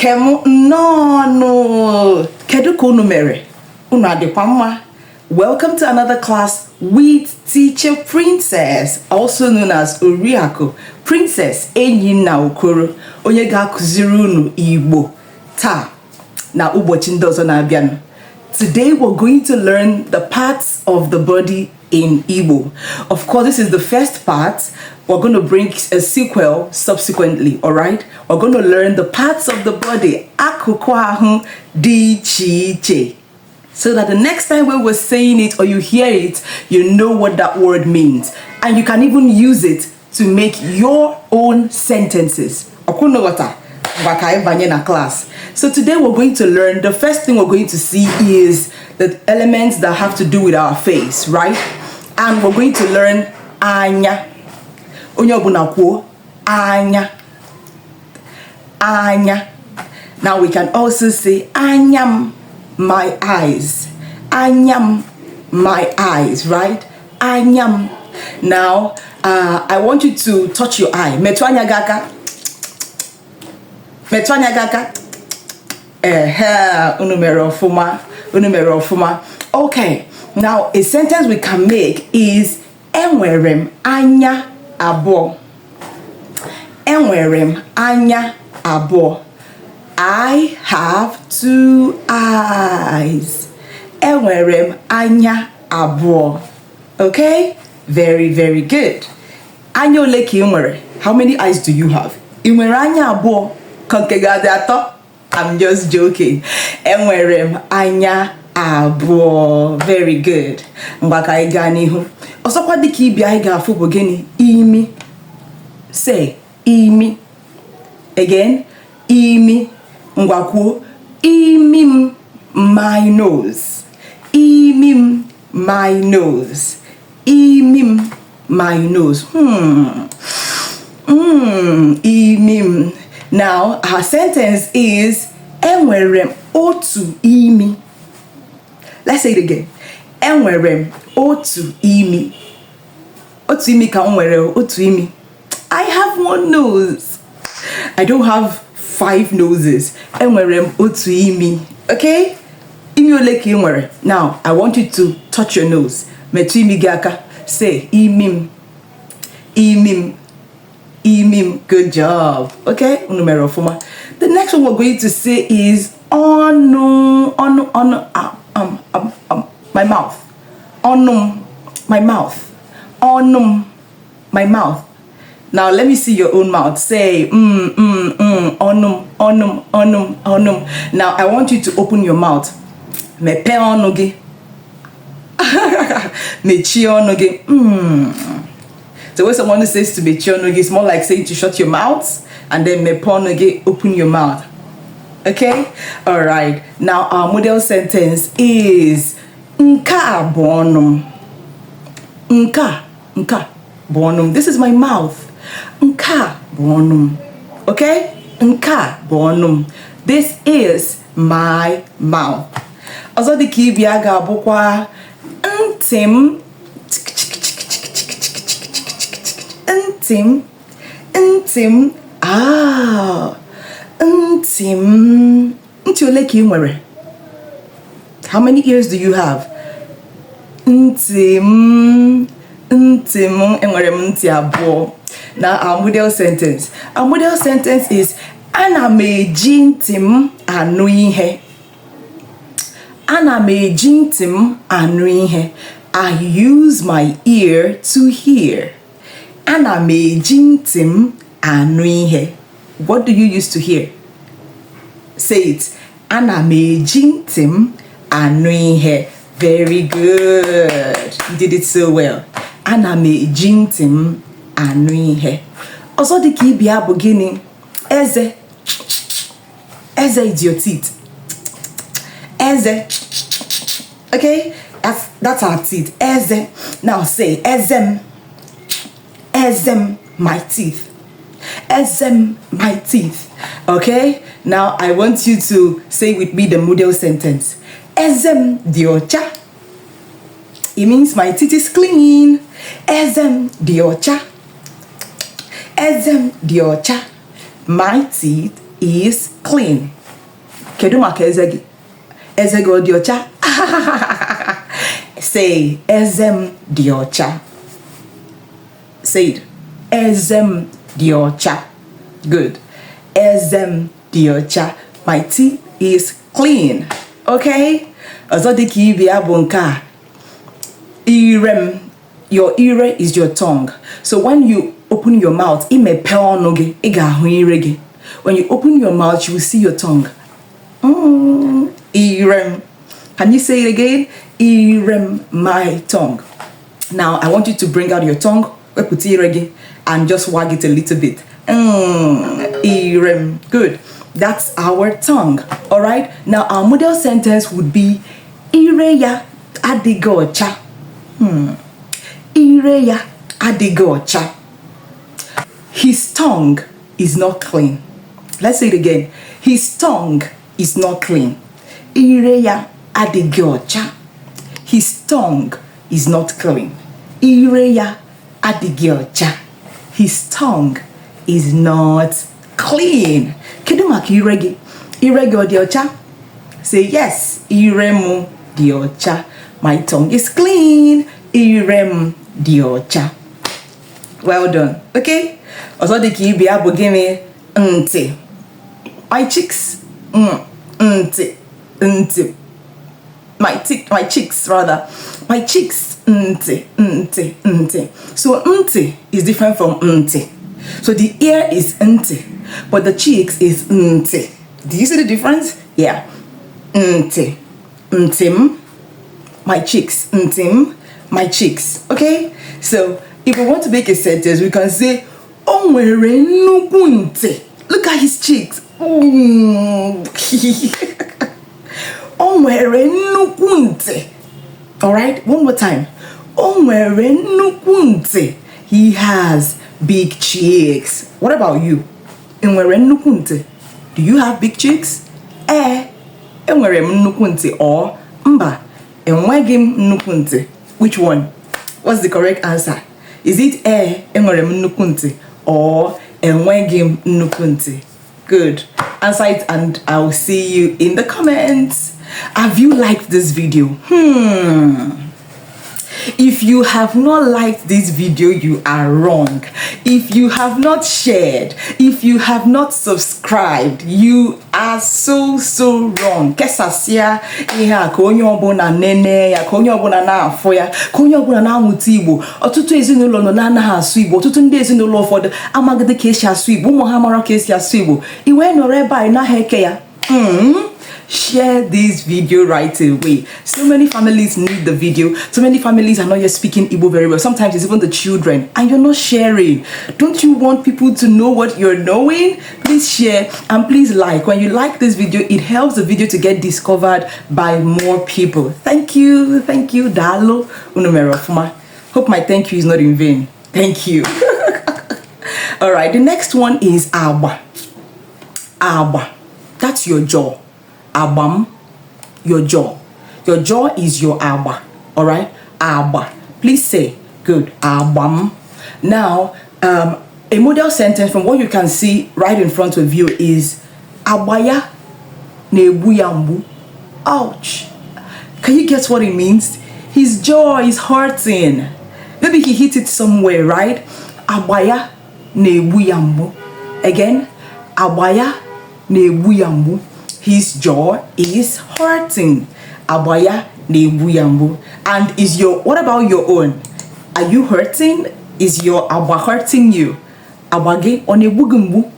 Kemu no. Kedu ka unu mere? Unu adịkwa mma? Welcome to another class with teacher Princess, also known as Oriakụ Princess Enyinna-Okoro, onye ga-akụziri unu Igbo taa na ụbọchị ndị ọzọ na-abịanụ. Today we're going to learn the parts of the body in Igbo. Of course, this is the first part. We're going to bring a sequel subsequently, all right? We're going to learn the parts of the body, akuku ahụ dị iche, so that the next time when we're saying it or you hear it, you know what that word means. And you can even use it to make your own sentences. Class. So today we're going to learn, the first thing we're going to see is the elements that have to do with our face, right? And we're going to learn anya. Anya. Anya. Now we can also say anyam, my eyes. Anyam, my eyes, right? Anyam. Now, I want you to touch your eye. Metwanya gaka. Metwanya gaka. Unumero fuma. Okay. Now, a sentence we can make is enwerem anya abo. Enwerem anya abo. I have two eyes. Enwerem anya abo. Okay? Very, very good. Anya ole ka inwere? How many eyes do you have? Inwere anya abo? Konkegade ato? I'm just joking. Enwerem anya abo. Very good. Mbaka iga n'ihu. Osokwa dika ibi anyị ga-afụ bụ gịnị? Imi. Say imi. Again. Imi. Ngwakwuo. Imim. My nose. Imim. My nose. Imim. My nose. Imim. Now, our sentence is enwerem otu imi. Let's say it again. Enwerem otu imi. Otu imi ka nwere otu imi. I have one nose. I don't have 5 noses. Enwerem otu imi. Okay? Imi ole ka nwere. Now, I want you to touch your nose. Metu imi gị aka. Say imim. Imim. Imim. Good job. Okay? Unumero fuma. The next one we're going to say is onu. My mouth. Onum. My mouth. Onum. My mouth. Now let me see your own mouth. Say onum. Now I want you to open your mouth. Mepe onugi. Mechi onugi. So when someone says to mechi onugi, it's more like saying to shut your mouth, and then mepe onugi, open your mouth. Okay? Alright. Now our model sentence is nka bonum. Nka bonum. This is my mouth. Nka bonum. Okay? Nka bonum. This is my mouth. Also the key biaga bukwa ntim. Ntim. Ntim. Nti ole ka nwere? How many ears do you have? Ntim. Enwere m ntị abụọ. Now our model sentence. Our model sentence is ana m eji ntị m anụ ihe. Ana m eji ntị m anụ ihe. I use my ear to hear. Ana m eji ntị m anụ ihe. What do you use to hear? Say it. Ana m eji ntị m anụ ihe. Very good. You did it so well. Ana m eji ntị m anụ ihe. Ọzọ dị ka ibi abụ gịnị? Eze. Eze is your teeth. Eze. Okay? That's our teeth. Eze. Now say ezem. Ezem, my teeth. Ezem, my teeth. Okay? Now I want you to say with me the model sentence. Ezem diocha. It means my teeth is clean. Ezem diocha. Ezem diocha. My teeth is clean. Kedu maka eze gị? Eze gị ọ dị ọcha? Say, ezem dị ọcha. Say it. Ezem dị ọcha. Good. Ezem dị ọcha. My teeth is clean. Okay? Ọzọ dị ka ibe ya bụ nke a. Irem. Your ire is your tongue. So when you open your mouth, imepe ọnụ gị, ị ga-ahụ ire gị. When you open your mouth, you will see your tongue. Irem. Can you say it again? Irem, my tongue. Now, I want you to bring out your tongue, and just wag it a little bit. Irem. Good. That's our tongue. All right? Now, our model sentence would be Ireya adigocha. Ireya adigocha. His tongue is not clean. Let's say it again. His tongue is not clean. Ireya adigocha. His tongue is not clean. Ireya adigocha. His tongue is not clean. Kedu maka ire gị? Ire gị ọ dị ọcha? Say yes. Ire mụ dị ọcha. My tongue is clean. Ire m dị ọcha. Well done. Okay? Ọzọ dị ka ibe ya bụ gịnị? Ntị. My cheeks. Ntị. Ntị. My cheeks rather. My cheeks. Ntị. Ntị. Ntị. So ntị is different from ntị. So the ear is ntị, but the cheeks is ntị. Do you see the difference? Yeah. Ntị. Ntim. My cheeks. Ntim. My cheeks. Okay? So if we want to make a sentence, we can say o nwere nnukwu ntị. Look at his cheeks. O nwere nnukwu ntị. All right? One more time. O nwere nnukwu ntị. He has big cheeks. What about you? Enwere nnukwu ntị. Do you have big cheeks? Enwere m nnukwu ntị or mba, enweghị m nnukwu ntị. Which one? What's the correct answer? Is it enwere m nnukwu ntị or enweghị m nnukwu ntị? Good. Answer it and I'll see you in the comments. Have you liked this video? If you have not liked this video, you are wrong. If you have not shared, if you have not subscribed, you are so wrong. Kesasia ihe ka onye ọbụla nene ya, ka onye ọbụla na-afọ ya, ka onye ọbụla na-amụta Igbo. Ọtụtụ ezinụlọ nọ na-anaghị asụ Igbo. Ọtụtụ ndị ezinụlọ ụfọdụ amaghịdị ka esi asụ Igbo. Ụmụ ha mara ka esi asụ Igbo. Iwe nọrọ ebe a naghị eke ya. Share this video right away. So many families need the video. So many families are not yet speaking Igbo very well. Sometimes it's even the children and you're not sharing. Don't you want people to know what you're knowing? Please share and please like. When you like this video, it helps the video to get discovered by more people. Thank you. Thank you. Dalo Unumerofuma. Hope my thank you is not in vain. Thank you. All right. The next one is Aba. Aba. That's your jaw. Abam, your jaw. Your jaw is your aba. All right? Aba. Please say, good. Abam. Now, a model sentence from what you can see right in front of you is Abaya nebuyambu. Ouch. Can you guess what it means? His jaw is hurting. Maybe he hit it somewhere, right? Abaya nebuyambu. Again, Abaya nebuyambu. His jaw is hurting. Abaya nebuyambu. And is what about your own? Are you hurting? Is your aba hurting you? Abage onebugumbu.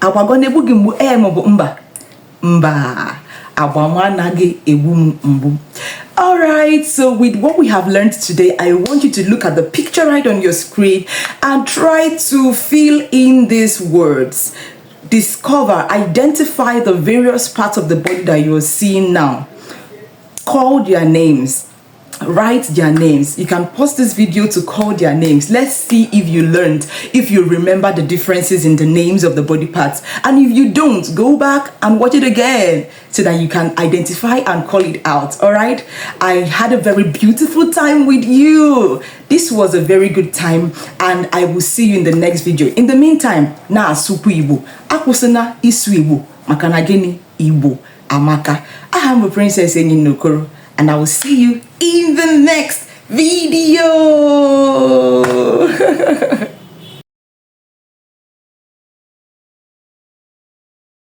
Abago nebugumbu mobo mba. Mba. Abamanage ebumbu. Alright, so with what we have learned today, I want you to look at the picture right on your screen and try to fill in these words. Discover, identify the various parts of the body that you're seeing now. Call their names. write their names. You can pause this video to call their names. Let's see if you learned, if you remember the differences in the names of the body parts. And if you don't, go back and watch it again so that you can identify and call it out. All right? I had a very beautiful time with you. This was a very good time, and I will see you in the next video. In the meantime, na supu Igbo. Akusana isu Igbo. Makana gini Igbo. Amaka. I am Princess Enyinna-Okoro, and I will see you in the next video.